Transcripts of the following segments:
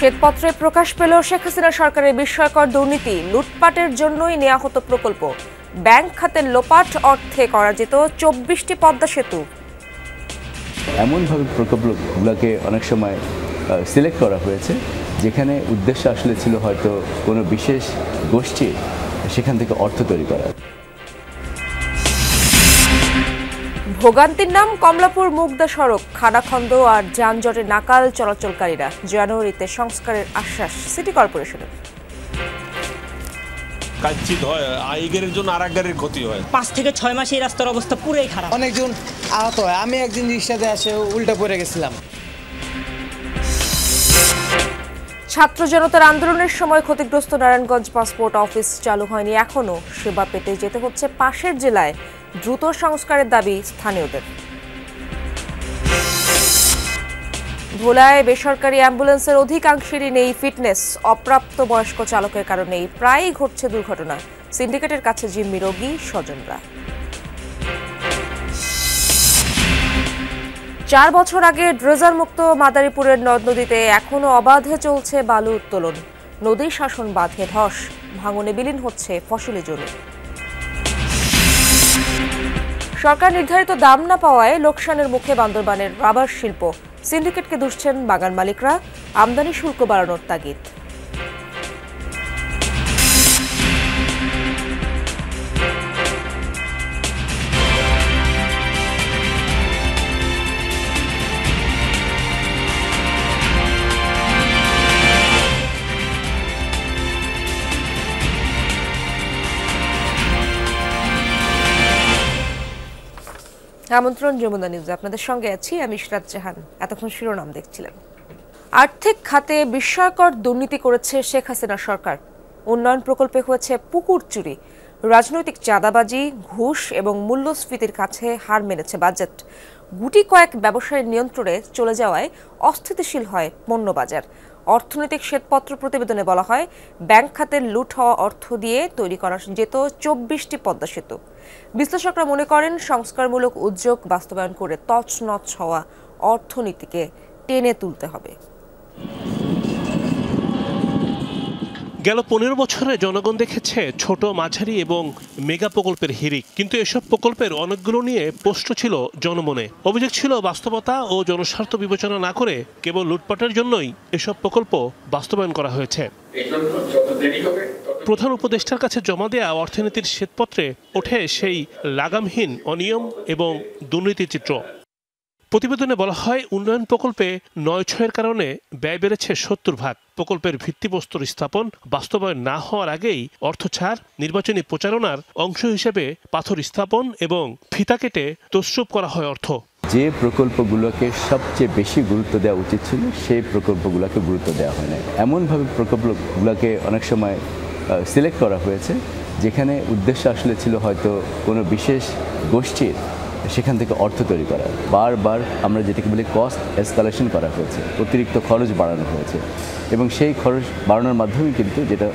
শ্বেতপত্রে প্রকাশ পেল শেখ হাসিনা সরকারের বিস্ময়কর দুর্নীতি, লুটপাটের জন্যই নেওয়া হতো প্রকল্প। ব্যাংক খাতের লোপাট অর্থে করা যেত 24টি পদ্মা সেতু। এমনভাবে প্রকল্পগুলোকে অনেক সময় সিলেক্ট করা হয়েছে যেখানে উদ্দেশ্য আসলে ছিল হয়তো কোনো বিশেষ গোষ্ঠী সেখান থেকে অর্থ তৈরি করা। ভোগান্তির নাম কমলাপুর মুগদা সড়ক, খানাখন্দ আর যানজটে নাকাল চলাচলকারীরা। জানুয়ারিতে সংস্কারের আশ্বাস সিটি কর্পোরেশনের। কাচ্ছিত হয়, আইগের জন্য আর এক গাড়ির ক্ষতি হয়। 5 থেকে 6 মাস এই রাস্তার অবস্থা পুরোই খারাপ। অনেকজন আহত হয়। আমি একদিন রিক্সাতে আসে উল্টা পড়ে গেছিলাম। ছাত্র জনতার আন্দোলনের সময় ক্ষতিগ্রস্ত নারায়ণগঞ্জ পাসপোর্ট অফিস চালু হয়নি এখনো। সেবা পেতে যেতে হচ্ছে পাশের জেলায়। দ্রুত সংস্কারের দাবি স্থানীয়দের। ভোলায় বেসরকারি অ্যাম্বুলেন্সের অধিকাংশেরই নেই ফিটনেস। অপ্রাপ্ত বয়স্ক চালকের কারণেই প্রায়ই ঘটছে দুর্ঘটনা। সিন্ডিকেটের কাছে জিম্মি রোগী স্বজনরা। 4 বছর আগে ড্রেজার মুক্ত মাদারীপুরের নদ নদীতে এখনো অবাধে চলছে বালু উত্তোলন। নদী শাসন বাঁধে ধস, ভাঙনে বিলীন হচ্ছে ফসলি জমি। সরকার নির্ধারিত দাম না পাওয়ায় লোকসানের মুখে বান্দরবানের রাবার শিল্প। সিন্ডিকেটকে দুষছেন বাগান মালিকরা, আমদানি শুল্ক বাড়ানোর তাগিদ। আমন্ত্রণ যমুনা নিউজে আপনাদের সঙ্গে আছি আমি ইশরাত জাহান। এতক্ষণ শিরোনাম দেখছিলেন। আর্থিক খাতে বিস্ময়কর দুর্নীতি করেছে শেখ হাসিনা সরকার। উন্নয়ন প্রকল্পে হয়েছে পুকুর চুরি, রাজনৈতিক চাঁদাবাজি, ঘুষ এবং মূল্যস্ফীতির কাছে হার মেনেছে বাজেট। গুটি কয়েক ব্যবসায়ীর নিয়ন্ত্রণে চলে যাওয়ায় অস্থিতিশীল হয় পণ্যবাজার। অর্থনৈতিক শ্বেতপত্র প্রতিবেদনে বলা হয়, ব্যাংক খাতের লুট হওয়া অর্থ দিয়ে তৈরি করা যেত 24টি পদ্মা সেতু। বিশ্লেষকরা মনে করেন, সংস্কারমূলক উদ্যোগ বাস্তবায়ন করে তছনছ হওয়া অর্থনীতিকে টেনে তুলতে হবে। গেল 15 বছরে জনগণ দেখেছে ছোট, মাঝারি এবং মেগা প্রকল্পের হিড়িক, কিন্তু এসব প্রকল্পের অনেকগুলো নিয়ে প্রশ্ন ছিল জনমনে। অভিযোগ ছিল বাস্তবতা ও জনস্বার্থ বিবেচনা না করে কেবল লুটপাটের জন্যই এসব প্রকল্প বাস্তবায়ন করা হয়েছে। প্রধান উপদেষ্টার কাছে জমা দেয়া অর্থনীতির শ্বেতপত্রে ওঠে সেই লাগামহীন অনিয়ম এবং দুর্নীতির চিত্র। প্রতিবেদনে বলা হয়, উন্নয়ন প্রকল্পে 9/6-এর কারণে ব্যয় বেড়েছে 70%। প্রকল্পের ভিত্তিপ্রস্তর স্থাপন বাস্তবায়ন না হওয়ার আগেই অর্থ ছাড়, নির্বাচনী প্রচারণার অংশ হিসেবে পাথর স্থাপন এবং ফিতা কেটে তছরূপ করা হয় অর্থ। যে প্রকল্পগুলোকে সবচেয়ে বেশি গুরুত্ব দেওয়া উচিত ছিল সেই প্রকল্পগুলোকে গুরুত্ব দেওয়া হয় না। এমনভাবে প্রকল্পগুলোকে অনেক সময় সিলেক্ট করা হয়েছে যেখানে উদ্দেশ্য আসলে ছিল হয়তো কোনো বিশেষ গোষ্ঠীর সেখান থেকে অর্থ তৈরি করা। বারবার আমরা যেটাকে বলি কস্ট এসকালেশন করা হয়েছে, অতিরিক্ত খরচ বাড়ানো হয়েছে এবং সেই খরচ বাড়ানোর মাধ্যমে কিন্তু যেটা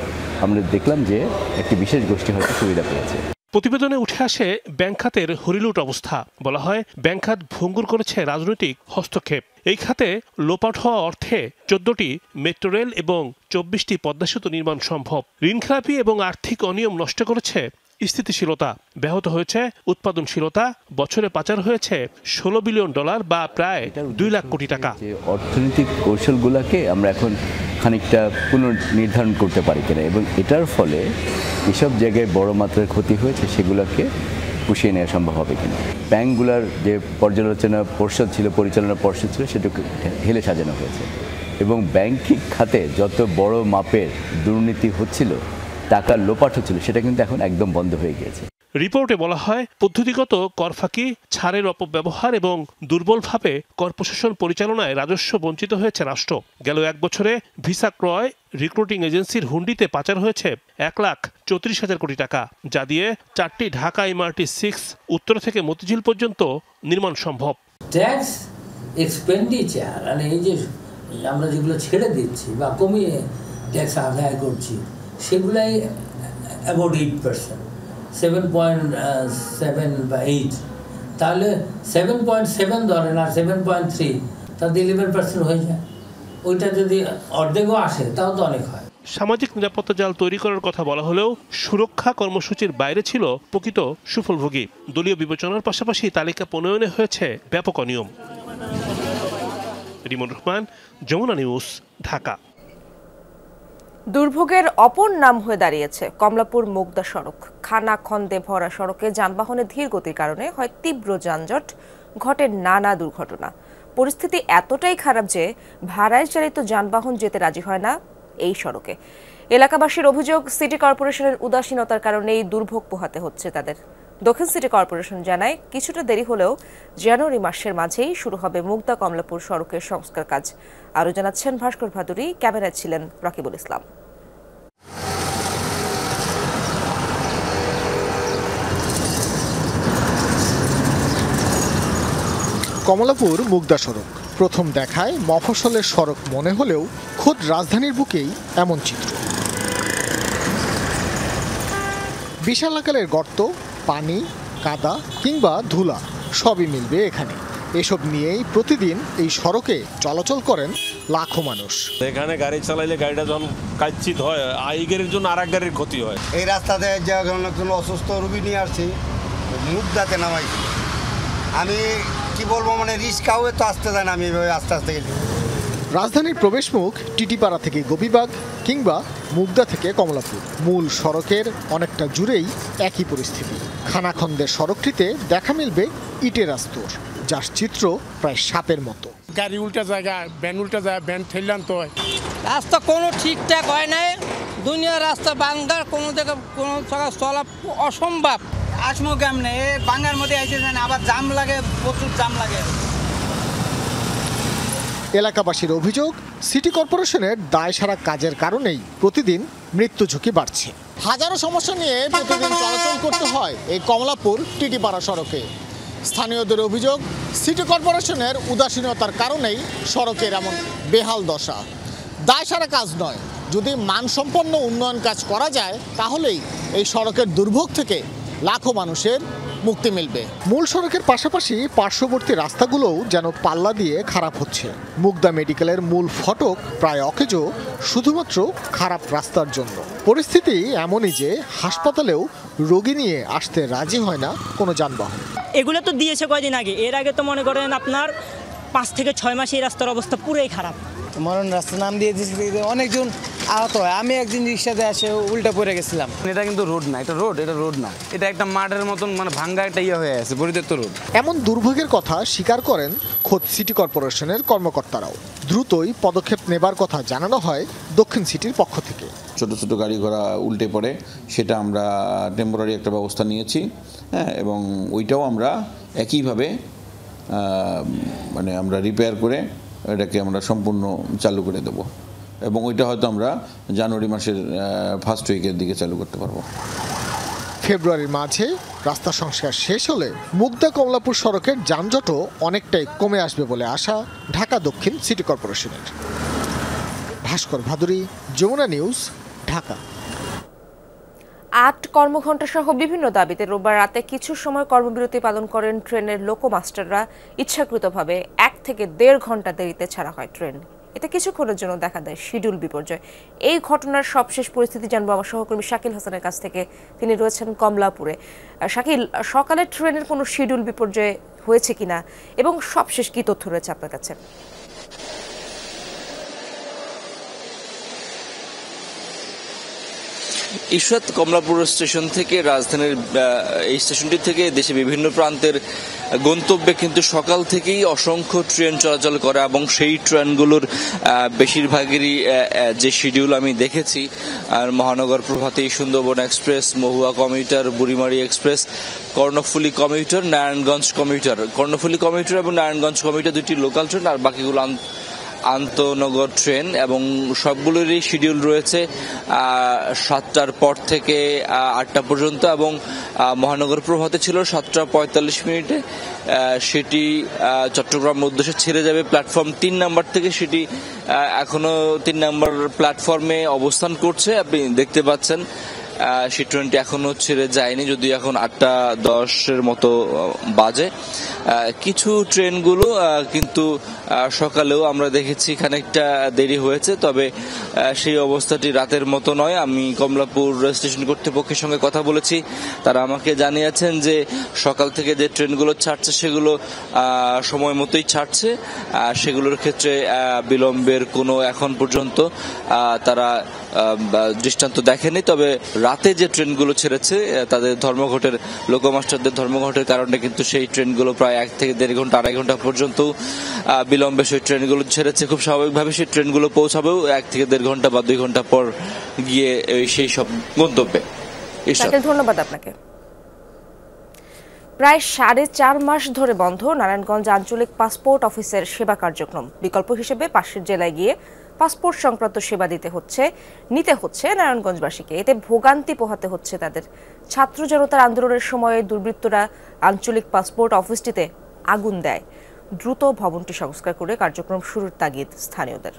আমরা দেখলাম যে একটি বিশেষ গোষ্ঠী হয়তো সুবিধা পেয়েছে। প্রতিবেদনে উঠে আসে ব্যাংক খাতের হরিলুট অবস্থা। বলা হয়, ব্যাংক খাত ভঙ্গুর করেছে রাজনৈতিক হস্তক্ষেপ। এই খাতে লোপাট হওয়া অর্থে 14টি মেট্রো রেল এবং 24টি পদ্মা সেতু নির্মাণ সম্ভব। ঋণখেলাপি এবং আর্থিক অনিয়ম নষ্ট করেছে স্থিতিশীলতা, ব্যাহত হয়েছে উৎপাদনশীলতা। বছরে পাচার হয়েছে $16 বিলিয়ন বা প্রায় 2 লাখ কোটি টাকা। অর্থনৈতিক কৌশলগুলোকে আমরা এখন খানিকটা পুনর্নির্ধারণ করতে পারি কিনা এবং এটার ফলে এসব জায়গায় বড় মাত্রার ক্ষতি হয়েছে সেগুলোকে পুষিয়ে নেওয়া সম্ভব হবে কিনা। ব্যাংকগুলোর যে পরিচালনা পর্ষদ ছিল সেটাকে হেলে সাজানো হয়েছে এবং ব্যাংকিং খাতে যত বড় মাপের দুর্নীতি হচ্ছিল, টাকার লোপাট হচ্ছিল, সেটা কিন্তু এখন একদম বন্ধ হয়ে গিয়েছে। রিপোর্টে বলা হয়, পদ্ধতিগত কর ফাঁকি, ছাড়ের অপব্যবহার এবং দুর্বলভাবে কর প্রশাসন পরিচালনায় রাজস্ব বঞ্চিত হয়েছে রাষ্ট্র। গেল 1 বছরে ভিসা ক্রয়, রিক্রুটিং এজেন্সির হুন্ডিতে পাচার হয়েছে 1,34,000 কোটি টাকা, যা দিয়ে 4টি ঢাকা MRT6 উত্তর থেকে মতিঝিল পর্যন্ত নির্মাণ সম্ভব। ট্যাক্স এক্সপেন্ডিচার আর এই যে আমরা যেগুলো ছেড়ে দিচ্ছি বা কমিয়ে ট্যাক্স আদায় করছি সেগুলাই অ্যাবাউট 8%, 7.7 বা 8, তাহলে 7.7 ধরেন আর 7.3, তাতে 11% হয়ে যায়। ওইটা যদি অর্ধেকও আসে তাও তো অনেক হয়। সামাজিক নিরাপত্তা জাল তৈরি করার কথা বলা হলেও সুরক্ষা কর্মসূচির বাইরে ছিল প্রকৃত সুফলভোগী। দলীয় বিবেচনার পাশাপাশি তালিকা প্রণয়নে হয়েছে ব্যাপক অনিয়ম। রিমন রহমান, যমুনা নিউজ, ঢাকা। দুর্ভোগের অপর নাম হয়ে দাঁড়িয়েছে কমলাপুর মুগদা সড়ক। খানা খন্দে ভরা সড়কে যানবাহনের ধীর গতির কারণে হয় তীব্র যানজট, ঘটে নানা দুর্ঘটনা। পরিস্থিতি এতটাই খারাপ যে ভাড়ায় চালিত যানবাহন যেতে রাজি হয় না এই সড়কে। এলাকাবাসীর অভিযোগ, সিটি কর্পোরেশনের উদাসীনতার কারণেই দুর্ভোগ পোহাতে হচ্ছে তাদের। দক্ষিণ সিটি কর্পোরেশন জানায় কিছুটা দেরি হলেও জানুয়ারি মাসের মাঝেই শুরু হবে মুগদা কমলাপুর সড়কের সংস্কার কাজ। আরও জানাচ্ছেন ভাস্কর ভাদুরী, ক্যামেরায় ছিলেন রাকিবুল ইসলাম। কমলাপুর মুগদা সড়ক প্রথম দেখায় মফস্বলের সড়ক মনে হলেও খোদ রাজধানীর বুকেই এমন চিত্র। বিশাল আকারের গর্ত, পানি, কাদা কিংবা ধুলা সবই মিলবে এখানে। এসব নিয়েই প্রতিদিন এই সড়কে চলাচল করেন লাখো মানুষ। এখানে গাড়ি চালাইলে গাড়িটা যখন কাচ্ছিত হয়, এই গাড়ির জন্য আর এক গাড়ির ক্ষতি হয়। এই রাস্তাতে যখন একজন অসুস্থ রোগী নিয়ে আসছি, মুগদাতে নামাইছি। আমি কি বলবো, মানে রিস্কাও তো আসতে দেয় না, আমি আস্তে আস্তে গেছি। রাজধানীর প্রবেশমুখ টিটিপাড়া থেকে গোপীবাগ কিংবা মুগদা থেকে কমলাপুর, মূল সড়কের অনেকটা জুড়েই একই পরিস্থিতি। খানাখন্দের সড়কটিতে দেখা মিলবে ইটের আস্তর, যার চিত্র প্রায় সাপের মতো। গাড়ি উল্টা জায়গা, ভ্যান উল্টা জায়গা, ভ্যান ঠেললাম তো। রাস্তা কোনো ঠিকঠাক হয় নাই, দুনিয়ার রাস্তা বাঙ্গার, কোনো জায়গা কোনো জায়গা চলা অসম্ভব। আসমো কেমনে বাঙ্গার মধ্যে আইতেছেন, আবার জাম লাগে, প্রচুর জাম লাগে। এলাকাবাসীর অভিযোগ, সিটি কর্পোরেশনের দায়সারা কাজের কারণেই প্রতিদিন মৃত্যু ঝুঁকি বাড়ছে। হাজারো সমস্যা নিয়ে প্রতিদিন চলাচল করতে হয় এই কমলাপুর টিটিপাড়া সড়কে। স্থানীয়দের অভিযোগ, সিটি কর্পোরেশনের উদাসীনতার কারণেই সড়কের এমন বেহাল দশা। দায়সারা কাজ নয়, যদি মানসম্পন্ন উন্নয়ন কাজ করা যায় তাহলেই এই সড়কের দুর্ভোগ থেকে লাখো মানুষের মুক্তি মিলবে। মূল সড়কের পাশাপাশি পার্শ্ববর্তী রাস্তাগুলোও যেন পাল্লা দিয়ে খারাপ হচ্ছে। মুগদা মেডিকেলের মূল ফটক প্রায় অকেজো শুধুমাত্র খারাপ রাস্তার জন্য। পরিস্থিতি এমনই যে হাসপাতালেও রোগী নিয়ে আসতে রাজি হয় না কোনো যানবাহন। এগুলো তো দিয়েছে কয়দিন আগে, এর আগে তো মনে করেন আপনার 5 থেকে 6 মাস এই রাস্তার অবস্থা পুরোই খারাপ। মরণ রাস্তা নাম দিয়ে দিয়েছে, অনেকজন আহত হয়। আমি একদিন রিক্সাতে আসে উল্টা পড়ে গেছিলাম। এটা কিন্তু রোড না, এটা রোড না, এটা একটা মাঠের মতন, মানে ভাঙ্গা একটা ইয়ে হয়ে আছে, পরিত্যক্ত রোড। এমন দুর্ভোগের কথা স্বীকার করেন খোদ সিটি কর্পোরেশনের কর্মকর্তারাও। দ্রুতই পদক্ষেপ নেবার কথা জানানো হয় দক্ষিণ সিটির পক্ষ থেকে। ছোট ছোট গাড়ি ঘোড়া উল্টে পড়ে, সেটা আমরা টেম্পোরারি একটা ব্যবস্থা নিয়েছি, হ্যাঁ, এবং ওইটাও আমরা একইভাবে মানে আমরা রিপেয়ার করে এটাকে আমরা সম্পূর্ণ চালু করে দেব, এবং ওইটা হয়তো আমরা জানুয়ারি মাসের ফার্স্ট উইকের দিকে চালু করতে পারবো। ফেব্রুয়ারির মাঝে রাস্তা সংস্কার শেষ হলে মুগদা কমলাপুর সড়কের যানজটও অনেকটাই কমে আসবে বলে আশা ঢাকা দক্ষিণ সিটি কর্পোরেশনের। ভাস্কর ভাদুরী, যমুনা নিউজ, ঢাকা। 8 কর্মঘণ্টা সহ বিভিন্ন দাবিতে রোববার রাতে কিছু সময় কর্মবিরতি পালন করেন ট্রেনের লোকোমাস্টাররা। ইচ্ছাকৃতভাবে 1 থেকে 1.5 ঘন্টা দেরিতে ছাড়া হয় ট্রেন। এতে কিছুক্ষণের জন্য দেখা দেয় শিডিউল বিপর্যয়। এই ঘটনার সবশেষ পরিস্থিতি জানবো আমার সহকর্মী শাকিল হাসানের কাছ থেকে। তিনি রয়েছেন কমলাপুরে। শাকিল, সকালে ট্রেনের কোনো শিডিউল বিপর্যয় হয়েছে কিনা এবং সবশেষ কি তথ্য রয়েছে আপনার কাছে? ইশরাত, কমলাপুর স্টেশন থেকে রাজধানীর এই স্টেশনটি থেকে দেশে বিভিন্ন প্রান্তের গন্তব্যে কিন্তু সকাল থেকেই অসংখ্য ট্রেন চলাচল করে, এবং সেই ট্রেনগুলোর বেশিরভাগেরই যে শিডিউল আমি দেখেছি, আর Mahanagar Provati, Sundarban express, Mahua commuter, Burimari express, Karnaphuli commuter, Narayanganj commuter. Karnaphuli commuter এবং নারায়ণগঞ্জ কমিউটার দুটি লোকাল ট্রেন, আর বাকিগুলো আন্তনগর ট্রেন, এবং সবগুলোরই শিডিউল রয়েছে 7টার পর থেকে 8টা পর্যন্ত, এবং মহানগর প্রভাতে ছিল 7টা 45 মিনিটে। সেটি চট্টগ্রাম উদ্দেশ্যে ছেড়ে যাবে প্ল্যাটফর্ম 3 নাম্বার থেকে। সেটি এখনো 3 নাম্বার প্ল্যাটফর্মে অবস্থান করছে, আপনি দেখতে পাচ্ছেন। সেই ট্রেনটি এখনো ছেড়ে যায়নি, যদিও এখন 8:10 মতো বাজে। কিছু ট্রেনগুলো কিন্তু সকালেও আমরা দেখেছি খানিকটা দেরি হয়েছে, তবে সেই অবস্থাটি রাতের মতো নয়। আমি কমলাপুর স্টেশন কর্তৃপক্ষের সঙ্গে কথা বলেছি, তারা আমাকে জানিয়েছেন যে সকাল থেকে যে ট্রেনগুলো ছাড়ছে সেগুলো সময় মতোই ছাড়ছে, সেগুলোর ক্ষেত্রে বিলম্বের কোনো এখন পর্যন্ত তারা দৃষ্টান্ত দেখেনি। তবে রাতে যে ট্রেনগুলো ছেড়েছে তাদের ধর্মঘটের লোকমাস্টারদের ধর্মঘটের কারণে কিন্তু সেই ট্রেনগুলো প্রায় 1 থেকে 1.5 ঘন্টা 2.5 ঘন্টা পর্যন্ত বিলম্বে সেই ট্রেনগুলো ছেড়েছে। খুব স্বাভাবিকভাবে সেই ট্রেনগুলো পৌঁছাবেও 1 থেকে 1.5 ঘন্টা বা 2 ঘন্টা পর গিয়ে সেই সব গন্তব্যে। ধন্যবাদ আপনাকে। প্রায় 4.5 মাস ধরে বন্ধ নারায়ণগঞ্জ আঞ্চলিক পাসপোর্ট অফিসের সেবা কার্যক্রম। বিকল্প হিসেবে পাশের জেলায় গিয়ে পাসপোর্ট সংক্রান্ত সেবা নিতে হচ্ছে নারায়ণগঞ্জবাসীকে। এতে ভোগান্তি পোহাতে হচ্ছে তাদের। ছাত্র জনতার আন্দোলনের সময়ে দুর্বৃত্তরা আঞ্চলিক পাসপোর্ট অফিসটিতে আগুন দেয়। দ্রুত ভবনটি সংস্কার করে কার্যক্রম শুরুর তাগিদ স্থানীয়দের।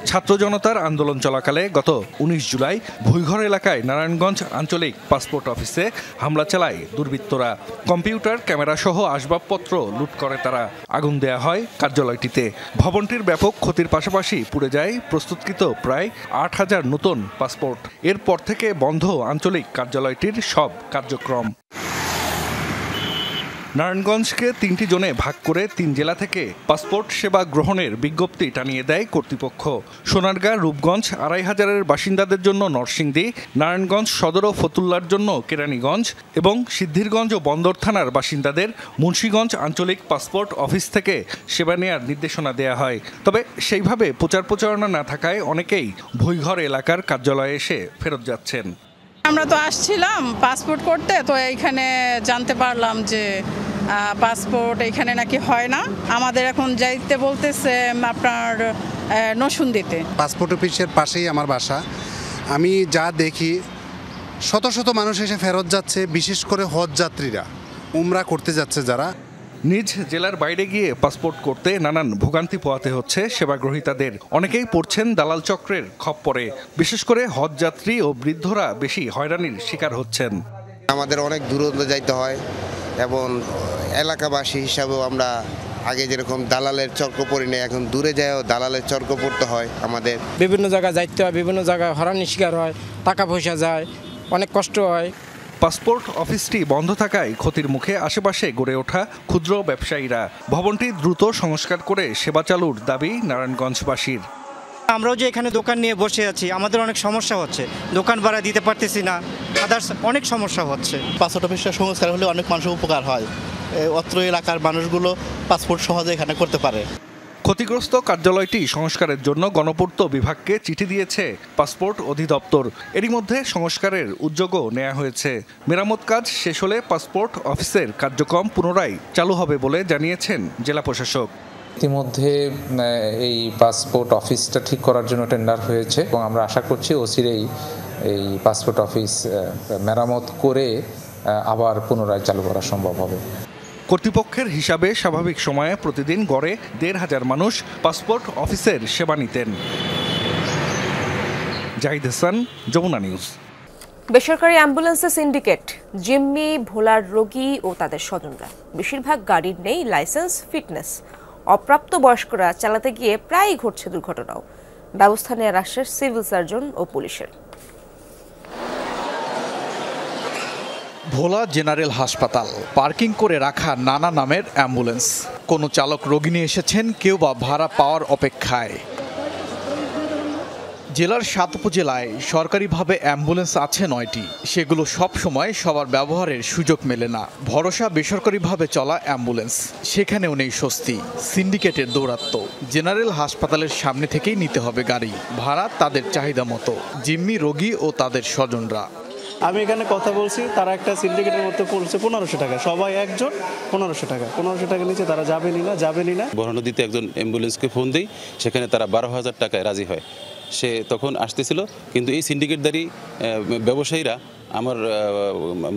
ছাত্র জনতার আন্দোলন চলাকালে গত 19 জুলাই ভুইঘর এলাকায় নারায়ণগঞ্জ আঞ্চলিক পাসপোর্ট অফিসে হামলা চালায় দুর্বৃত্তরা। কম্পিউটার, ক্যামেরা সহ আসবাবপত্র লুট করে তারা। আগুন দেয়া হয় কার্যালয়টিতে। ভবনটির ব্যাপক ক্ষতির পাশাপাশি পুড়ে যায় প্রস্তুতকৃত প্রায় 8000 নতুন পাসপোর্ট। এরপর থেকে বন্ধ আঞ্চলিক কার্যালয়টির সব কার্যক্রম। নারায়ণগঞ্জকে 3টি জোনে ভাগ করে 3 জেলা থেকে পাসপোর্ট সেবা গ্রহণের বিজ্ঞপ্তি টানিয়ে দেয় কর্তৃপক্ষ। সোনারগাঁ, রূপগঞ্জ, 2500-এর বাসিন্দাদের জন্য নরসিংদী, নারায়ণগঞ্জ সদর ও ফতুল্লার জন্য কেরানীগঞ্জ এবং সিদ্ধিরগঞ্জ ও বন্দর থানার বাসিন্দাদের মুন্সিগঞ্জ আঞ্চলিক পাসপোর্ট অফিস থেকে সেবা নেওয়ার নির্দেশনা দেয়া হয়। তবে সেইভাবে প্রচার প্রচারণা না থাকায় অনেকেই ভুইঘর এলাকার কার্যালয়ে এসে ফেরত যাচ্ছেন। আমরা তো আসছিলাম পাসপোর্ট করতে, তো এইখানে জানতে পারলাম যে পাসপোর্ট এখানে নাকি হয় না। আমাদের এখন যাইতে বলতেছে আপনার নরসিংদীতে। পাসপোর্ট অফিসের পাশেই আমার বাসা। আমি যা দেখি শত শত মানুষ এসে ফেরত যাচ্ছে, বিশেষ করে হজ যাত্রীরা উমরা করতে যাচ্ছে যারা। নিজ জেলার বাইরে গিয়ে পাসপোর্ট করতে নানান ভোগান্তি পোহাতে হচ্ছে সেবাগ্রহীতাদের। অনেকেই পড়ছেন দালাল চক্রের খপ্পরে। বিশেষ করে হজ যাত্রী ও বৃদ্ধরা বেশি হয়রানির শিকার হচ্ছেন। আমাদের অনেক দূরত্ব যাইতে হয় এবং এলাকাবাসী হিসাবেও আমরা আগে যেরকম দালালের চক্র পড়ি না, এখন দূরে যায়ও দালালের চক্র পড়তে হয় আমাদের। বিভিন্ন জায়গায় যাইতে হয়, বিভিন্ন জায়গায় হয়রানির শিকার হয়, টাকা পয়সা যায়, অনেক কষ্ট হয়। পাসপোর্ট অফিসটি বন্ধ থাকায় ক্ষতির মুখে আশেপাশে গড়ে ওঠা ক্ষুদ্র ব্যবসায়ীরা। ভবনটি দ্রুত সংস্কার করে সেবা চালুর দাবি নারায়ণগঞ্জবাসীর। আমরাও যে এখানে দোকান নিয়ে বসে আছি, আমাদের অনেক সমস্যা হচ্ছে, দোকান ভাড়া দিতে পারতেছি না, আদার্স অনেক সমস্যা হচ্ছে। পাসপোর্ট অফিসটা সংস্কার হলে অনেক মানুষের উপকার হয়। অত্র এলাকার মানুষগুলো পাসপোর্ট সহজে এখানে করতে পারে। ক্ষতিগ্রস্ত কার্যালয়টি সংস্কারের জন্য গণপূর্ত বিভাগকে চিঠি দিয়েছে পাসপোর্ট অধিদপ্তর। এরই মধ্যে সংস্কারের উদ্যোগও নেওয়া হয়েছে। মেরামত কাজ শেষ হলে পাসপোর্ট অফিসের কার্যক্রম পুনরায় চালু হবে বলে জানিয়েছেন জেলা প্রশাসক। ইতিমধ্যে এই পাসপোর্ট অফিসটা ঠিক করার জন্য টেন্ডার হয়েছে এবং আমরা আশা করছি অচিরেই এই পাসপোর্ট অফিস মেরামত করে আবার পুনরায় চালু করা সম্ভব হবে। কর্তৃপক্ষের হিসাবে স্বাভাবিক সময়ে প্রতিদিন গড়ে 1500 মানুষ পাসপোর্ট অফিসের সেবা নিতেন। জাহিদ হাসান, যমুনা নিউজ। বেসরকারি অ্যাম্বুলেন্সের সিন্ডিকেট, জিম্মি, ভোলার রোগী ও তাদের স্বজনরা। বেশিরভাগ গাড়ির নেই লাইসেন্স, ফিটনেস। অপ্রাপ্ত বয়স্করা চালাতে গিয়ে প্রায়ই ঘটছে দুর্ঘটনাও। ব্যবস্থা নেওয়ার আশ্বাস সিভিল সার্জন ও পুলিশের। ভোলা জেনারেল হাসপাতাল, পার্কিং করে রাখা নানা নামের অ্যাম্বুলেন্স। কোনো চালক রোগী নিয়ে এসেছেন, কেউ বা ভাড়া পাওয়ার অপেক্ষায়। জেলার 7 উপজেলায় সরকারিভাবে অ্যাম্বুলেন্স আছে 9টি। সেগুলো সব সময় সবার ব্যবহারের সুযোগ মেলে না। ভরসা বেসরকারিভাবে চলা অ্যাম্বুলেন্স, সেখানেও নেই স্বস্তি। সিন্ডিকেটের দৌরাত্ম্য। জেনারেল হাসপাতালের সামনে থেকেই নিতে হবে গাড়ি, ভাড়া তাদের চাহিদা মতো। জিম্মি, রোগী ও তাদের স্বজনরা। আমি এখানে কথা বলছি, তারা একটা সিন্ডিকেটের মধ্যে পড়ছে 1500 টাকা, সবাই একজন 1500 টাকা। 1500 টাকা নিচে তারা যাবেনই না। বরানদীতে একজন অ্যাম্বুলেন্সকে ফোন দিই, সেখানে তারা 12,000 টাকায় রাজি হয়। সে তখন আসতেছিল, কিন্তু এই সিন্ডিকেটদারি ব্যবসায়ীরা আমার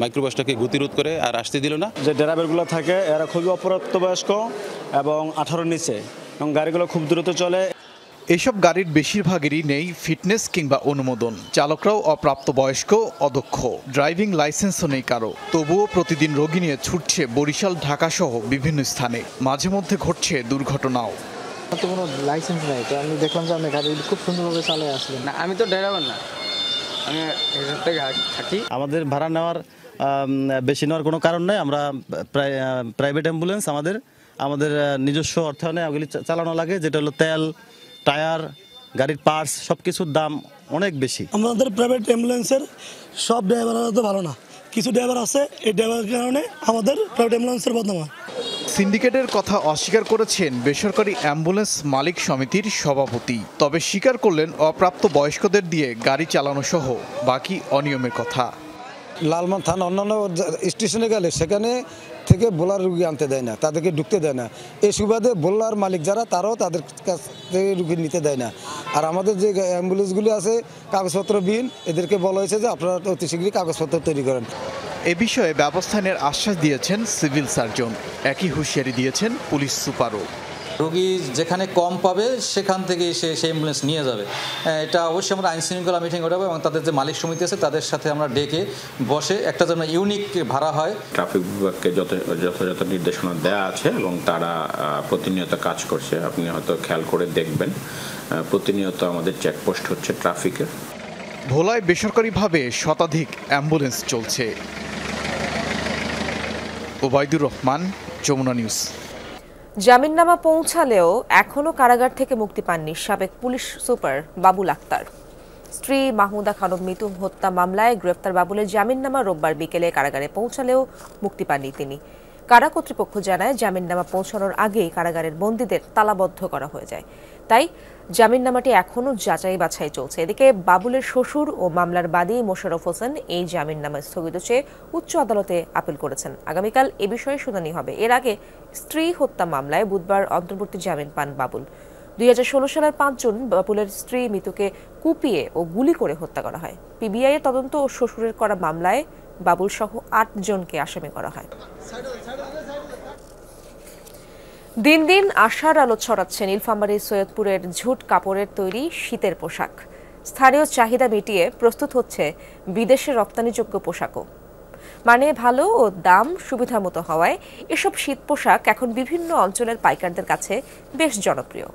মাইক্রোবাসটাকে গতিরোধ করে আর আসতে দিল না। যে ড্রাইভারগুলো থাকে এরা খুবই অপ্রাপ্তবয়স্ক এবং 18 নিচে, এবং গাড়িগুলো খুব দ্রুত চলে। এসব গাড়ির বেশিরভাগেরই নেই ফিটনেস কিংবা অনুমোদন। চালকরাও অপ্রাপ্তবয়স্ক, অদক্ষ, ড্রাইভিং লাইসেন্সও নেই কারো। তবুও প্রতিদিন রোগী নিয়ে ছুটছে বরিশাল, ঢাকা সহ বিভিন্ন স্থানে। মাঝে মধ্যে ঘটছে দুর্ঘটনাও। তো কোনো লাইসেন্স নাই, তো আমি দেখলাম যে আপনি গাড়ি খুব সুন্দরভাবে চালিয়ে আসলেন। না, আমি তো ড্রাইভার না, আমি এখান থেকে থাকি। আমাদের ভাড়া নেওয়ার বেশি নেওয়ার কোনো কারণ নেই। আমরা প্রাইভেট অ্যাম্বুলেন্স আমাদের নিজস্ব অর্থায়নে ওগুলি চালানো লাগে, যেটা হলো তেল, টায়ার, গাড়ির পার্টস, সব কিছুর দাম অনেক বেশি। আমাদের প্রাইভেট অ্যাম্বুলেন্সের সব ড্রাইভাররা তো ভালো না, কিছু ড্রাইভার আছে, এই ড্রাইভারের কারণে আমাদের প্রাইভেট অ্যাম্বুলেন্সের বদনাম হয়। সিন্ডিকেটের কথা অস্বীকার করেছেন বেসরকারি অ্যাম্বুলেন্স মালিক সমিতির সভাপতি। তবে স্বীকার করলেন অপ্রাপ্ত বয়স্কদের দিয়ে গাড়ি চালানো সহ বাকি অনিয়মের কথা। লালমান থানা অন্যান্য স্টেশনে গেলে সেখানে থেকে বোলার রুগী আনতে দেয় না, তাদেরকে ঢুকতে দেয় না। এই সুবাদে বোলার মালিক যারা, তারাও তাদের কাছ থেকে রুগী নিতে দেয় না। আর আমাদের যে অ্যাম্বুলেন্সগুলি আছে কাগজপত্রবিহীন, এদেরকে বলা হয়েছে যে আপনারা অতি শীঘ্রই কাগজপত্র তৈরি করেন। এ বিষয়ে ব্যবস্থা নেওয়ার আশ্বাস দিয়েছেন সিভিল সার্জন। একই হুঁশিয়ারি দিয়েছেন পুলিশ সুপারও। রোগী যেখানে কম পাবে সেখান থেকে সে অ্যাম্বুলেন্স নিয়ে যাবে। এটা অবশ্যই আমরা আইন শৃঙ্খলা মিটিং করাবো এবং তাদের যে মালিক সমিতি আছে তাদের সাথে আমরা ডেকে বসে একটা যেন ইউনিক ভাড়া হয়। ট্রাফিক বিভাগকে যথাযথ নির্দেশনা দেওয়া আছে এবং তারা প্রতিনিয়ত কাজ করছে। আপনি হয়তো খেয়াল করে দেখবেন, প্রতিনিয়ত আমাদের চেকপোস্ট হচ্ছে ট্রাফিকের। ভোলায় বেসরকারিভাবে শতাধিক অ্যাম্বুলেন্স চলছে। ওবায়দুর রহমান, যমুনা নিউজ। জামিননামা পৌঁছালেও এখনও কারাগার থেকে মুক্তি পাননি সাবেক পুলিশ সুপার বাবুল আক্তার। স্ত্রী মাহমুদা খানম মিতু হত্যা মামলায় গ্রেফতার বাবুলের জামিননামা রোববার বিকেলে কারাগারে পৌঁছালেও মুক্তি পাননি তিনি। কারা কর্তৃপক্ষ জানায়, জামিননামা পৌঁছানোর আগেই কারাগারের বন্দীদের তালাবদ্ধ করা হয়ে যায়। তাই জামিননামাটি এখনও যাচাই বাছাই চলছে। এদিকে বাবুলের শ্বশুর ও মামলার বাদী মোশাররফ হোসেন এই জামিননামা স্থগিত চেয়ে উচ্চ আদালতে আপিল করেছেন। আগামীকাল এ বিষয়ে শুনানি হবে। এর আগে স্ত্রী হত্যা মামলায় বুধবার অন্তর্বর্তী জামিন পান বাবুল। 2016 সালের 5 জুন বাবুলের স্ত্রী মিতুকে কুপিয়ে ও গুলি করে হত্যা করা হয়। পিবিআই এর তদন্ত ও শ্বশুরের করা মামলায় বাবুল সহ 8 জনকে আসামি করা হয়। দিন দিন আশার আলো ছড়াচ্ছে নীলফামারীর সৈয়দপুরের ঝুট কাপড়ের তৈরি শীতের পোশাক। স্থানীয় চাহিদা মিটিয়ে প্রস্তুত হচ্ছে বিদেশে রপ্তানিযোগ্য পোশাকও। মানে ভালো ও দাম সুবিধা মতো হওয়ায় এসব শীত পোশাক এখন বিভিন্ন অঞ্চলের পাইকারদের কাছে বেশ জনপ্রিয়।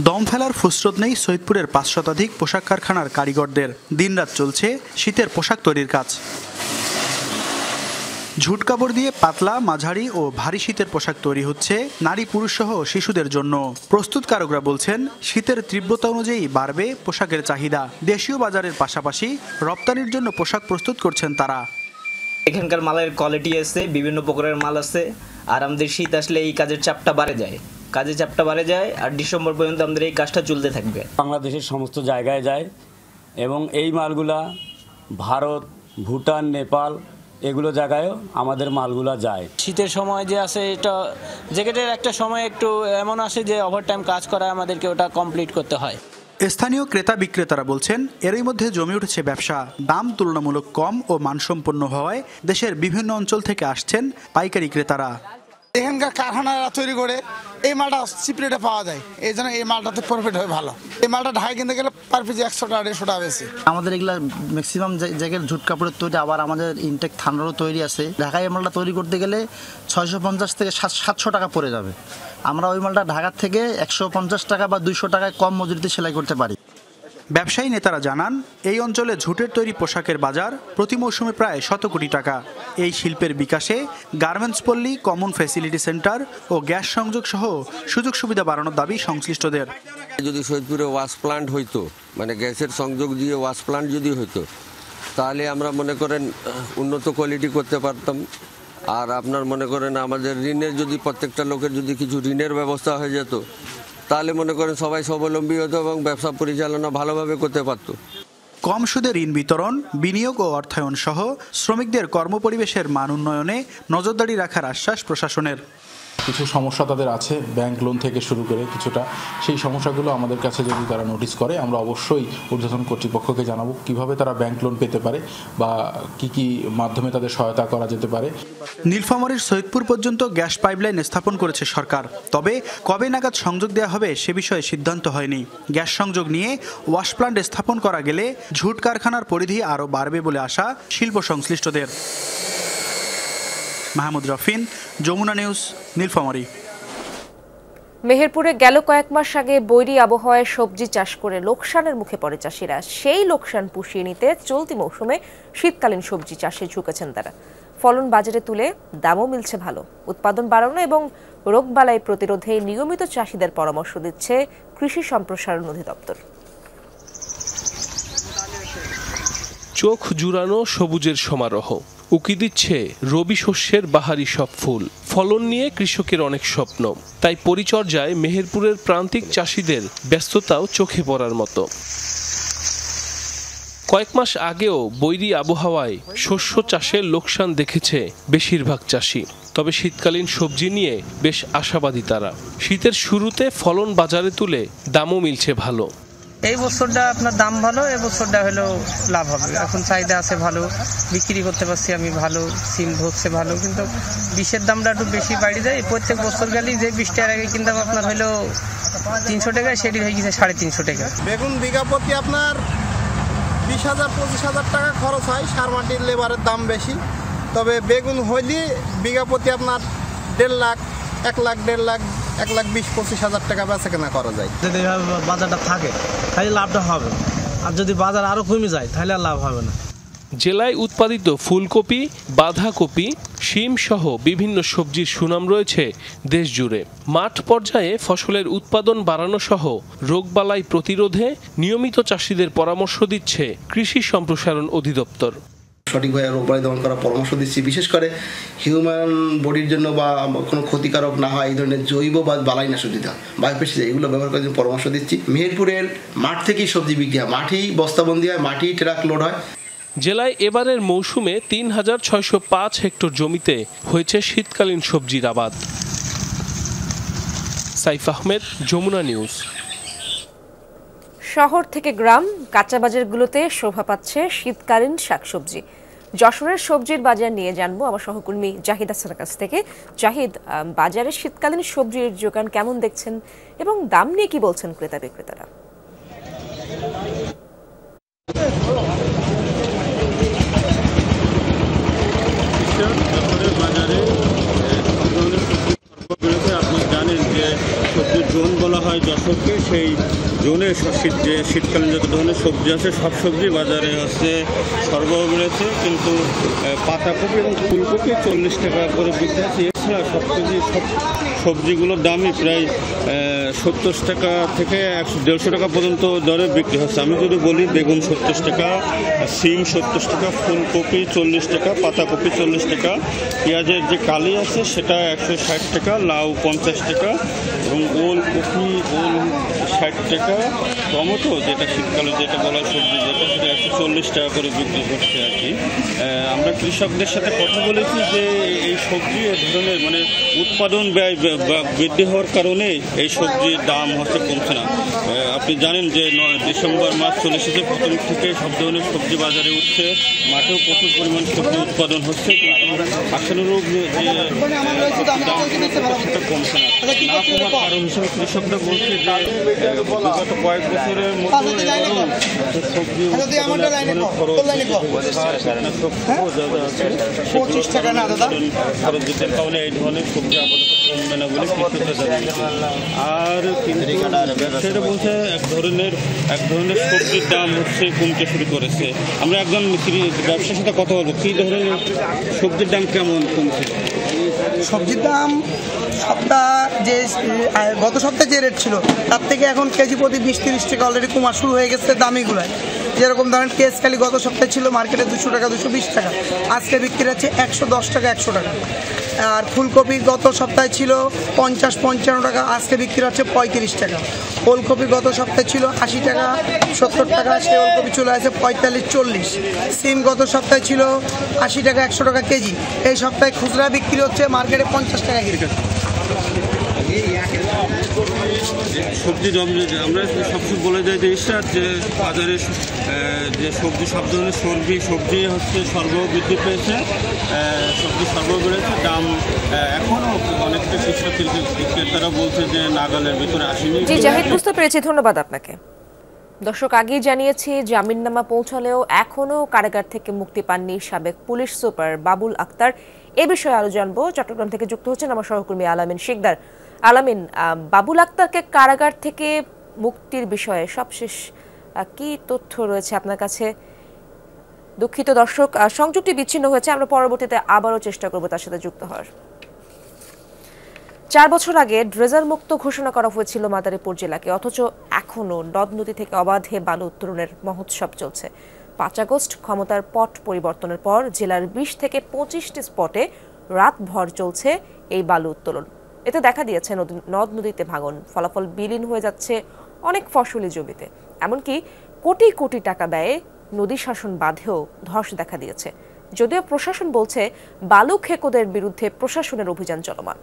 দম ফেলার ফুসরত নেই সৈয়দপুরের 5 শতাধিক পোশাক কারখানার কারিগরদের। দিনরাত চলছে শীতের পোশাক তৈরির কাজ। ঝুট কাপড় দিয়ে পাতলা, মাঝারি ও ভারী শীতের পোশাক তৈরি হচ্ছে নারী, পুরুষ সহ শিশুদের জন্য। প্রস্তুতকারকরা বলছেন, শীতের তীব্রতা অনুযায়ী বাড়বে পোশাকের চাহিদা। দেশীয় বাজারের পাশাপাশি রপ্তানির জন্য পোশাক প্রস্তুত করছেন তারা। এখানকার মালের কোয়ালিটি আছে, বিভিন্ন প্রকারের মাল আছে। আর আমাদের শীত আসলে এই কাজের চাপটা বাড়ে যায়, আর ডিসেম্বর পর্যন্ত আমাদের এই কাজটা চলতে থাকবে। বাংলাদেশের সমস্ত জায়গায় যায় এবং এই মালগুলা ভারত, ভুটান, নেপাল এগুলো জায়গায়ও আমাদের মালগুলা যায়। শীতের সময় যে আছে, এটা জ্যাকেটের একটা সময় একটু এমন আসে যে ওভারটাইম কাজ করা আমাদেরকে ওটা কমপ্লিট করতে হয়। স্থানীয় ক্রেতা বিক্রেতারা বলছেন, এরই মধ্যে জমে উঠেছে ব্যবসা। দাম তুলনামূলক কম ও মানসম্পন্ন হওয়ায় দেশের বিভিন্ন অঞ্চল থেকে আসছেন পাইকারি ক্রেতারা। এখানকার কারখানারা তৈরি করে এই মালটা চিপ রেটে পাওয়া যায়, এই জন্য এই মালটাতে প্রফিট হয় ভালো। এই মালটা ঢাকায় কিনতে গেলে পার পিস 100 টাকা 150 টাকা বেশি। আমাদের এগুলা ম্যাক্সিমাম জায়গায় ঝুট কাপড়ের তৈরি, আবার আমাদের ইনটেক থানারও তৈরি আছে। ঢাকায় এই মালটা তৈরি করতে গেলে 650 থেকে 700 টাকা পড়ে যাবে। আমরা ওই মালটা ঢাকার থেকে 150 টাকা বা 200 টাকায় কম মজুরিতে সেলাই করতে পারি। ব্যবসায়ী নেতারা জানান, এই অঞ্চলে ঝুটের তৈরি পোশাকের বাজার প্রতি মৌসুমে প্রায় 100 কোটি টাকা। এই শিল্পের বিকাশে গার্মেন্টস পল্লী, কমন ফ্যাসিলিটি সেন্টার ও গ্যাস সংযোগ সহ সুযোগ সুবিধা বাড়ানোর দাবি সংশ্লিষ্টদের। যদি সৈয়দপুরে ওয়াশ প্লান্ট হইতো, মানে গ্যাসের সংযোগ দিয়ে ওয়াশ প্লান্ট যদি হইতো, তাহলে আমরা মনে করেন উন্নত কোয়ালিটি করতে পারতাম। আর আপনার মনে করেন আমাদের ঋণের যদি প্রত্যেকটা লোকের যদি কিছু ঋণের ব্যবস্থা হয়ে যেত, তাহলে মনে করেন সবাই স্বাবলম্বী হতো এবং ব্যবসা পরিচালনা ভালোভাবে করতে পারত। কম সুদে ঋণ বিতরণ, বিনিয়োগ ও অর্থায়ন সহ শ্রমিকদের কর্মপরিবেশের মান উন্নয়নে নজরদারি রাখার আশ্বাস প্রশাসনের। কিছু সমস্যা তাদের আছে, ব্যাংক লোন থেকে শুরু করে কিছুটা, সেই সমস্যাগুলো আমাদের কাছে যদি তারা নোটিস করে আমরা অবশ্যই ঊর্ধ্বতন কর্তৃপক্ষকে জানাবো কিভাবে তারা ব্যাংক লোন পেতে পারে বা কি মাধ্যমে তাদের সহায়তা করা যেতে পারে। নীলফামারীর সৈয়দপুর পর্যন্ত গ্যাস পাইপলাইন স্থাপন করেছে সরকার, তবে কবে নাগাদ সংযোগ দেওয়া হবে সে বিষয়ে সিদ্ধান্ত হয়নি। গ্যাস সংযোগ নিয়ে ওয়াশ প্ল্যান্ট স্থাপন করা গেলে ঝুট কারখানার পরিধি আরও বাড়বে বলে আশা শিল্প সংশ্লিষ্টদের। মাহমুদ রফিন, যমুনা নিউজ, নীলফামারী। মেহেরপুরে গেল কয়েক মাস আগে বৈরী আবহাওয়ায় সবজি চাষ করে লোকসানের মুখে পড়ে চাষিরা। সেই লোকসান পুষিয়ে নিতে চলতি মৌসুমে শীতকালীন সবজি চাষে ঝুঁকেছেন তারা। ফলন বাজারে তুলে দামও মিলছে ভালো। উৎপাদন বাড়ানো এবং রোগবালাই প্রতিরোধে নিয়মিত চাষিদের পরামর্শ দিচ্ছে কৃষি সম্প্রসারণ অধিদপ্তর। চোখ জুড়ানো সবুজের সমারোহ, উকি দিচ্ছে রবি শস্যের বাহারি সব ফুল। ফলন নিয়ে কৃষকের অনেক স্বপ্ন, তাই পরিচর্যায় মেহেরপুরের প্রান্তিক চাষিদের ব্যস্ততাও চোখে পড়ার মতো। কয়েক মাস আগেও বৈরী আবহাওয়ায় শস্য চাষের লোকসান দেখেছে বেশিরভাগ চাষি। তবে শীতকালীন সবজি নিয়ে বেশ আশাবাদী তারা। শীতের শুরুতে ফলন বাজারে তুলে দামও মিলছে ভালো। এই বছরটা আপনার দাম ভালো, এই বছরটা হলো লাভ হবে। এখন চাহিদা আছে ভালো, বিক্রি করতে পারছি আমি ভালো, সিম ধরছে ভালো, কিন্তু বিষের দামটা একটু বেশি বাড়ি যায়। প্রত্যেক বছর গেলেই যে 20 টাকার আগে কিনতাম আপনার হলো 300 টাকা, সেটি হয়ে গেছে 350 টাকা। বেগুন বিঘা প্রতি আপনার 20,000-25,000 টাকা খরচ হয়, সার মাটির লেবারের দাম বেশি। তবে বেগুন হইলে বিঘা প্রতি আপনার 1.5 লাখ, 1 লাখ, 1.5 লাখ, 1,20,000-25,000 টাকা বেচা কেনা করা যায়। যদি বাজারটা থাকে তাহলে লাভটা হবে, আর যদি বাজার আরো কমে যায় তাহলে আর লাভ হবে না। জেলায় উৎপাদিত ফুলকপি, বাঁধাকপি, শিম সহ বিভিন্ন সবজির সুনাম রয়েছে দেশ জুড়ে। মাঠ পর্যায়ে ফসলের উৎপাদন বাড়ানো সহ রোগবালাই প্রতিরোধে নিয়মিত চাষিদের পরামর্শ দিচ্ছে কৃষি সম্প্রসারণ অধিদপ্তর। সঠিকভাবে রোগবালাই দমন করার পরামর্শ দিচ্ছি, বিশেষ করে হিউম্যান বডির জন্য বা কোনো ক্ষতিকারক না হয় এই ধরনের জৈব বা বালাইনাশক যেটা বায়োপেস্টিসাইড এগুলো ব্যবহার করার জন্য পরামর্শ দিচ্ছি। মেহেরপুরের মাঠ থেকেই সবজি বিক্রি হয়, মাঠেই বস্তাবন্দি হয়, মাঠেই ট্রাক লোড হয়। জেলায় এবারের মৌসুমে 3,605 হেক্টর জমিতে হয়েছে শীতকালীন সবজির আবাদ। সাইফ আহমেদ, যমুনা নিউজ। শহর থেকে গ্রাম, কাঁচা বাজারগুলোতে শোভা পাচ্ছে শীতকালীন শাকসবজি। যশোরের সবজির বাজার নিয়ে জানবো আমার সহকর্মী জাহিদ হাসানের কাছ থেকে। জাহিদ, বাজারে শীতকালীন সবজির যোগান কেমন দেখছেন এবং দাম নিয়ে কি বলছেন ক্রেতা বিক্রেতারা? আপনি জানেন যে সবজির জোন বলা হয় যশোরকে, সেই জোনে যে শীতকালীন যত ধরনের সবজি আছে সব সবজি বাজারে হচ্ছে সরবরাহ রয়েছে, কিন্তু পাতাকপি এবং ফুলকপি 40 টাকা করে বিক্রি আছে। এছাড়া সব সবজিগুলোর দামই প্রায় 70 টাকা থেকে 150 টাকা পর্যন্ত দরে বিক্রি হচ্ছে। আমি যদি বলি বেগুন 70 টাকা, সিম 70 টাকা, ফুলকপি 40 টাকা, পাতাকপি 40 টাকা, পেঁয়াজের যে কালি আছে সেটা 160 টাকা, লাউ 50 টাকা এবং ওলকপি 60 টাকা, টমেটো যেটা শীতকালে যেটা বলা সবজি যেটা সেটা 140 টাকা করে বিক্রি করছে আর কি। আমরা কৃষকদের সাথে কথা বলেছি যে এই সবজি এ ধরনের মানে উৎপাদন ব্যয় বৃদ্ধি হওয়ার কারণে এই সবজির দাম হচ্ছে কমছে না। আপনি জানেন যে ডিসেম্বর মাস চলে এসেছে, প্রথম থেকে সব ধরনের সবজি বাজারে উঠছে, মাঠেও প্রচুর পরিমাণ সবজি উৎপাদন হচ্ছে, কিন্তু আশানুরূপ যে দাম সেটা কমছে না। না কমার কারণ হিসেবে কৃষকরা বলছে যে বিগত কয়েক বছরের মতো সবজি খরচ দিতে কারণে এই ধরনের সবজি আপাতত কমবে না বলে কৃষকরা জানিয়েছে। আর সেটা বলছে এক ধরনের সবজির দাম হচ্ছে কমতে শুরু করেছে। আমরা একজন ব্যবসার সাথে কথা বলবো, কী ধরনের সবজির দাম কেমন কমছে? সবজির দাম গত সপ্তাহে যে রেট ছিল তার থেকে এখন কেজি প্রতি 20-30 টাকা অলরেডি কমা শুরু হয়ে গেছে দামিগুলোয়। যেরকম ধরেন কেসকালি গত সপ্তাহে ছিল মার্কেটে 200 টাকা, 220 টাকা, আজকে বিক্রি হচ্ছে 110 টাকা, 100 টাকা। আর ফুলকপি গত সপ্তাহে ছিল 50-55 টাকা, আজকে বিক্রি হচ্ছে 35 টাকা। ওলকপি গত সপ্তাহে ছিল 80 টাকা, 70 টাকা, সে ওলকপি চলে আসে 45-40। সিম গত সপ্তাহে ছিল 80 টাকা, 100 টাকা কেজি, এই সপ্তাহে খুচরা বিক্রি হচ্ছে মার্কেটে 50 টাকা কেজি। সবজি আমরা সবসময় বলে যাই যে ইস্টার যে বাজারে যে সবজি সব ধরনের সবজি হচ্ছে সরবরাহ বৃদ্ধি পেয়েছে, সবজি সরবরাহ বেড়েছে, দাম এখনও অনেকটা শীর্ষ ক্রেতারা বলছে যে নাগালের ভিতরে আসেনি। জি জাহিদ, বুঝতে পেরেছি, ধন্যবাদ আপনাকে। দর্শক, আগেই জানিয়েছি জামিননামা পৌঁছালেও এখনও কারাগার থেকে মুক্তি পাননি সাবেক পুলিশ সুপার বাবুল আক্তার। এ বিষয়ে আরো জানবো, চট্টগ্রাম থেকে যুক্ত হচ্ছেন আমার সহকর্মী আলামিন শিকদার। আলামিন, বাবুল আক্তারকে কারাগার থেকে মুক্তির বিষয়ে সবশেষ কি তথ্য রয়েছে আপনার কাছে? দুঃখিত দর্শক, সংযোগটি বিচ্ছিন্ন হয়েছে, আমরা পরবর্তীতে আবারও চেষ্টা করব তার সাথে যুক্ত হওয়ার। 4 বছর আগে ড্রেজার মুক্ত ঘোষণা করা হয়েছিল মাদারীপুর জেলাকে, অথচ এখনও নদ নদী থেকে অবাধে বালু উত্তোলনের মহোৎসব চলছে। 5 আগস্ট ক্ষমতার পট পরিবর্তনের পর জেলার 20 থেকে 25টি স্পটে রাতভর চলছে এই বালু উত্তোলন। এতে দেখা দিয়েছে নদ নদীতে ভাঙন, ফলাফল বিলীন হয়ে যাচ্ছে অনেক ফসলি জমিতে। এমনকি কোটি কোটি টাকা ব্যয়ে নদী শাসন বাঁধেও ধস দেখা দিয়েছে। যদিও প্রশাসন বলছে বালু খেকোদের বিরুদ্ধে প্রশাসনের অভিযান চলমান।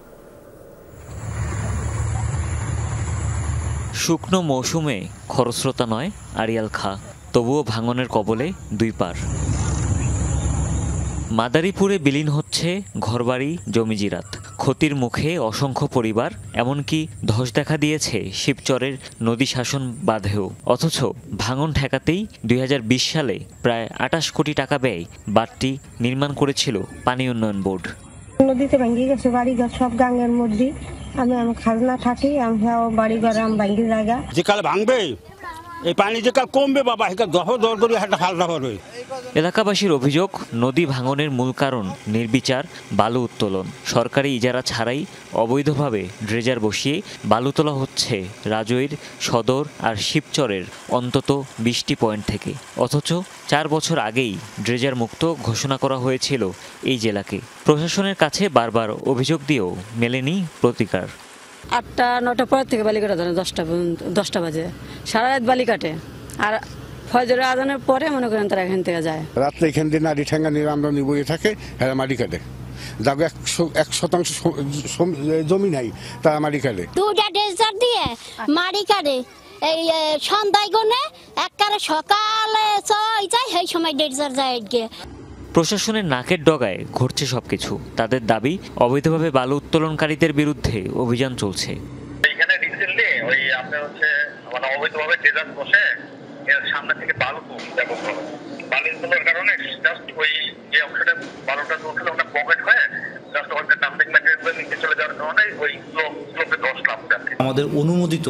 শুকনো মৌসুমে খরস্রোতা নয় আড়িয়াল খা, তবুও ভাঙনের কবলে দুই পার। মাদারীপুরে বিলীন হচ্ছে ঘরবাড়ি জমিজিরাত, ক্ষতির মুখে অসংখ্য পরিবার, এমনকি ধস দেখা দিয়েছে শিবচরের নদী শাসন বাঁধেও। অথচ ভাঙন ঠেকাতেই 2020 সালে প্রায় 28 কোটি টাকা ব্যয় বাঁধটি নির্মাণ করেছিল পানি উন্নয়ন বোর্ড। নদীতে ভেঙে গেছে বাড়িঘর সব গাঙ্গের মধ্যে। আমি খাজনা থাকি, আমি বাড়িঘর ভাঙ্গি জায়গা যে কাল ভাঙবে, এই পানি যে কাল কমবে বাবা, এটা দর করে একটা ফালটা হবে। এলাকাবাসীর অভিযোগ, নদী ভাঙনের মূল কারণ নির্বিচার বালু উত্তোলন। সরকারি ইজারা ছাড়াই অবৈধভাবে ড্রেজার বসিয়ে বালু তোলা হচ্ছে রাজৈর, সদর আর শিবচরের অন্তত 20টি পয়েন্ট থেকে। অথচ 4 বছর আগেই ড্রেজার মুক্ত ঘোষণা করা হয়েছিল এই জেলাকে। প্রশাসনের কাছে বারবার অভিযোগ দিয়েও মেলেনি প্রতিকার। 8টা 9টা পর থেকে বালি কাটা ধরে 10টা বাজে সারা রাত বালি কাটে, আর ফজরের আজানের পরে মনে করেন তারা এখান থেকে যায়। রাত্রে এখান থেকে নারী ঠেঙ্গা নিয়ে আমরা নিবয়ে থাকে, হ্যাঁ মাটি কাটে, যাকে 100% জমি নাই তারা মাটি কাটে। 2টা ডেজার দিয়ে মাটি কাটে, এই সন্ধ্যায় গনে একবারে সকালে যায়, সেই সময় ডেজার যায় গিয়ে। প্রশাসনের নাকের ডগায় ঘটছে সবকিছু। তাদের দাবি, অবৈধভাবে বালু উত্তোলনকারীদের বিরুদ্ধে অভিযান চলছে। এখানে রিসেন্টলি ওই আপনার হচ্ছে মানে অবৈধভাবে ডেজার্ট বসে এর সামনে থেকে বালু ব্যাপকভাবে বালু তোলার কারণে জাস্ট ওই যে অংশটা বালুটা উঠলে ওটা পকেট হয়ে জাস্ট ওখানে ডাম্পিং ম্যাটেরিয়াল নিচে চলে যাওয়ার কারণে ওই স্লোপে ধস নামছে। আমাদের অনুমোদিত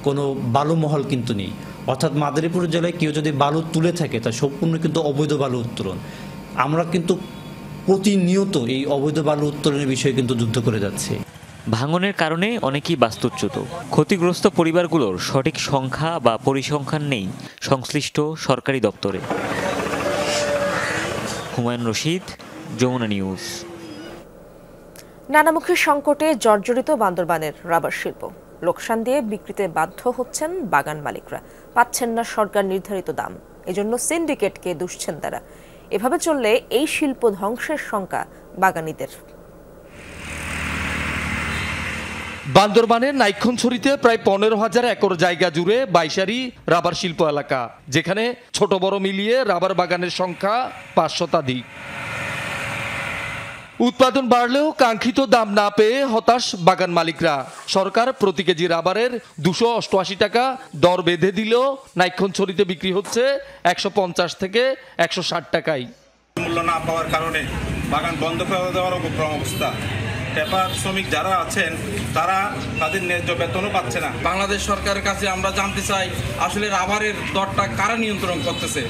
কোনো বালু মহল কিন্তু নেই, অর্থাৎ মাদারীপুর জেলায় কেউ যদি বালু তুলে থাকে তা সম্পূর্ণ কিন্তু অবৈধ বালু উত্তোলন। আমরা কিন্তু প্রতিনিয়ত এই অবৈধ বালু উত্তোলনের বিষয়ে কিন্তু যুদ্ধ করে যাচ্ছি। ভাঙনের কারণে অনেকেই বাস্তুচ্যুত। ক্ষতিগ্রস্ত পরিবারগুলোর সঠিক সংখ্যা বা পরিসংখ্যান নেই সংশ্লিষ্ট সরকারি দপ্তরে। হুমায়ুন রশিদ, যমুনা নিউজ। নানামুখী সংকটে জর্জরিত বান্দরবানের রাবার শিল্প। লোকসান দিয়ে বিক্রিতে বাধ্য হচ্ছেন বাগান মালিকরা, পাচ্ছেন না সরকার নির্ধারিত দাম। এজন্য সিন্ডিকেটকে দুষছেন তারা। এভাবে চললে এই শিল্প ধ্বংসের শঙ্কা বাগানীদের। বান্দরবানের নাইক্ষণছড়িতে প্রায় 15,000 একর জায়গা জুড়ে বাইশারি রাবার শিল্প এলাকা, যেখানে ছোট বড় মিলিয়ে রাবার বাগানের সংখ্যা 5 শতাধিক। উৎপাদন বাড়লেও কাঙ্ক্ষিত দাম না পেয়ে হতাশ বাগান মালিকরা। সরকার প্রতি কেজি রাবারের 288 টাকা দর বেঁধে দিলেও নাইক্ষণছড়িতে বিক্রি হচ্ছে 150 থেকে 160 টাকায়। মূল্য না পাওয়ার কারণে বাগান বন্ধ করে দেওয়ার উপক্রম অবস্থা। পেপার শ্রমিক যারা আছেন তারা তাদের ন্যায্য বেতনও পাচ্ছে না। বাংলাদেশ সরকারের কাছে আমরা জানতে চাই, আসলে রাবারের দরটা কারা নিয়ন্ত্রণ করতেছে?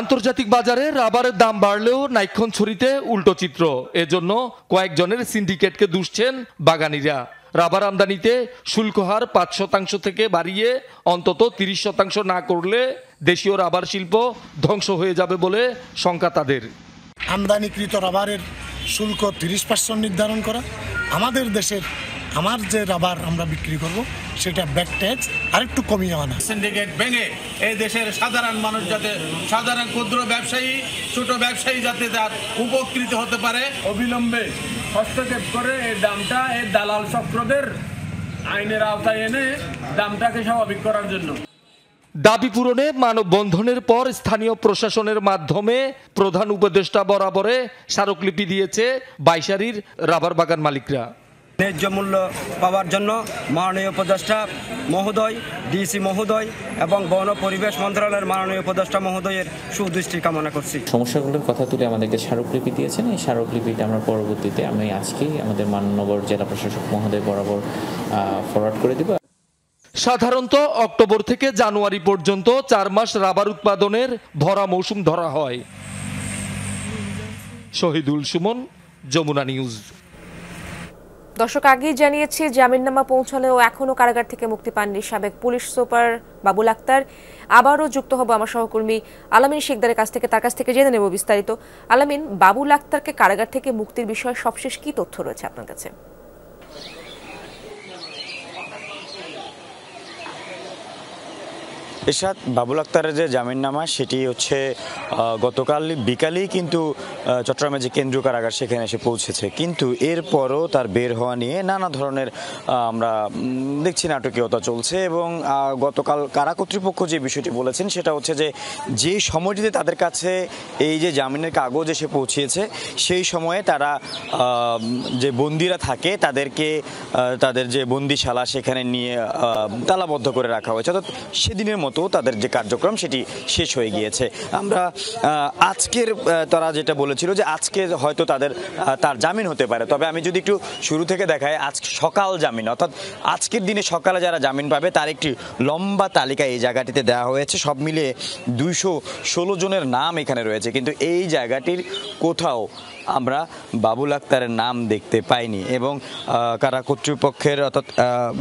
আন্তর্জাতিক বাজারে রাবারের দাম বাড়লেও নাইক্ষণছড়িতে উল্টো চিত্র। এজন্য কয়েকজনের সিন্ডিকেটকে দুষছেন বাগানীরা। রাবার আমদানিতে শুল্ক হার 5% থেকে বাড়িয়ে অন্তত 30% না করলে দেশীয় রাবার শিল্প ধ্বংস হয়ে যাবে বলে শঙ্কা তাদের। আমদানিকৃত রাবারের শুল্ক 30% নির্ধারণ করা, আমাদের দেশের আমার যে রাবার আমরা বিক্রি করব সেটা ব্যাক ট্যাক্স আরেকটু কমিয়ে আনা। সিন্ডিকেট ভেঙে এই দেশের সাধারণ মানুষ যাতে, সাধারণ ক্ষুদ্র ব্যবসায়ী, ছোট ব্যবসায়ী যাতে তার উপকৃত হতে পারে, অবিলম্বে হস্তক্ষেপ করে এই দামটা এই দালাল চক্রদের আইনের আওতায় এনে দামটাকে স্বাভাবিক করার জন্য। দাবি পূরণে মানববন্ধনের পর স্থানীয় প্রশাসনের মাধ্যমে প্রধান উপদেষ্টা বরাবরে স্মারকলিপি দিয়েছে বাইশারীর রাবার বাগান মালিকরা। ন্যায্য মূল্য পাওয়ার জন্য মাননীয় উপদেষ্টা মহোদয়, ডিসি মহোদয় এবং বন পরিবেশ মন্ত্রণালয়ের মাননীয় উপদেষ্টা মহোদয়ের সুদৃষ্টি কামনা করছি। সমস্যাগুলোর কথা তুলে আমাদেরকে স্মারকলিপি দিয়েছেন। এই স্মারকলিপিটা আমরা পরবর্তীতে আমি আজকেই আমাদের মাননগর জেলা প্রশাসক মহোদয় বরাবর ফরওয়ার্ড করে দেব। সাধারণত অক্টোবর থেকে জানুয়ারি পর্যন্ত 4 মাস রাবার উৎপাদনের ভরা মৌসুম ধরা হয়। শহীদুল সুমন, যমুনা নিউজ। দর্শক, আগেই জানিয়েছি জামিননামা পৌঁছালেও এখনও কারাগার থেকে মুক্তি পাননি সাবেক পুলিশ সুপার বাবুল আক্তার। আবারও যুক্ত হব আমার সহকর্মী আলামিন শিকদারের কাছ থেকে, তার কাছ থেকে জেনে নেব বিস্তারিত। আলামিন, বাবুল আক্তারকে কারাগার থেকে মুক্তির বিষয়ে সবশেষ কি তথ্য রয়েছে আপনার কাছে? এরশাদ, বাবুল আক্তারের যে জামিননামা সেটি হচ্ছে গতকাল বিকালেই কিন্তু চট্টগ্রামের যে কেন্দ্রীয় কারাগার সেখানে এসে পৌঁছেছে, কিন্তু এরপরও তার বের হওয়া নিয়ে নানা ধরনের আমরা দেখছি নাটকীয়তা চলছে। এবং গতকাল কারা কর্তৃপক্ষ যে বিষয়টি বলেছেন সেটা হচ্ছে যে সময়টিতে তাদের কাছে এই যে জামিনের কাগজ এসে পৌঁছিয়েছে সেই সময়ে তারা যে বন্দিরা থাকে তাদেরকে তাদের যে বন্দিশালা সেখানে নিয়ে তালাবদ্ধ করে রাখা হয়েছে, অর্থাৎ সেদিনের মতো তাদের যে কার্যক্রম সেটি শেষ হয়ে গিয়েছে। আমরা আজকের তারা যেটা বলেছিল যে আজকে হয়তো তার জামিন হতে পারে, তবে আমি যদি একটু শুরু থেকে দেখাই, আজ সকাল জামিন, অর্থাৎ আজকের দিনে সকালে যারা জামিন পাবে তার একটি লম্বা তালিকা এই জায়গাটিতে দেওয়া হয়েছে। সব মিলিয়ে 216 জনের নাম এখানে রয়েছে, কিন্তু এই জায়গাটির কোথাও আমরা বাবুল আক্তারের নাম দেখতে পাইনি। এবং কারা কর্তৃপক্ষের অর্থাৎ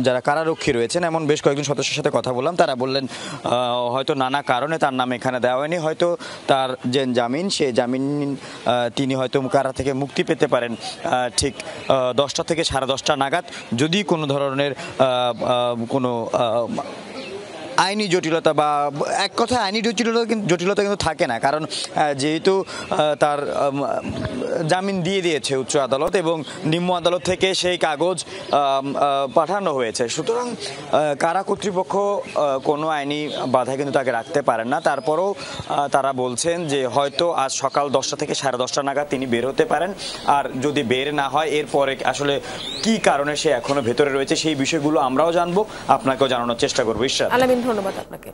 যারা কারারক্ষী রয়েছেন এমন বেশ কয়েকজন সদস্যের সাথে কথা বললাম, তারা বললেন হয়তো নানা কারণে তার নাম এখানে দেওয়া হয়নি, হয়তো তার যে জামিন সেই জামিন তিনি হয়তো কারা থেকে মুক্তি পেতে পারেন ঠিক 10টা থেকে 10:30 নাগাদ, যদি কোনো ধরনের কোনো আইনি জটিলতা বা এক কথা আইনি জটিলতা কিন্তু থাকে না, কারণ যেহেতু তার জামিন দিয়ে দিয়েছে উচ্চ আদালত এবং নিম্ন আদালত থেকে সেই কাগজ পাঠানো হয়েছে, সুতরাং কারা কর্তৃপক্ষ কোনো আইনি বাধা কিন্তু তাকে রাখতে পারেন না। তারপরেও তারা বলছেন যে হয়তো আজ সকাল 10টা থেকে 10:30 নাগাদ তিনি বের হতে পারেন, আর যদি বের না হয় এরপরে আসলে কি কারণে সে এখনো ভেতরে রয়েছে সেই বিষয়গুলো আমরাও জানবো, আপনাকেও জানানোর চেষ্টা করবো। ঈশ্বর, ধন্যবাদ আপনাকে।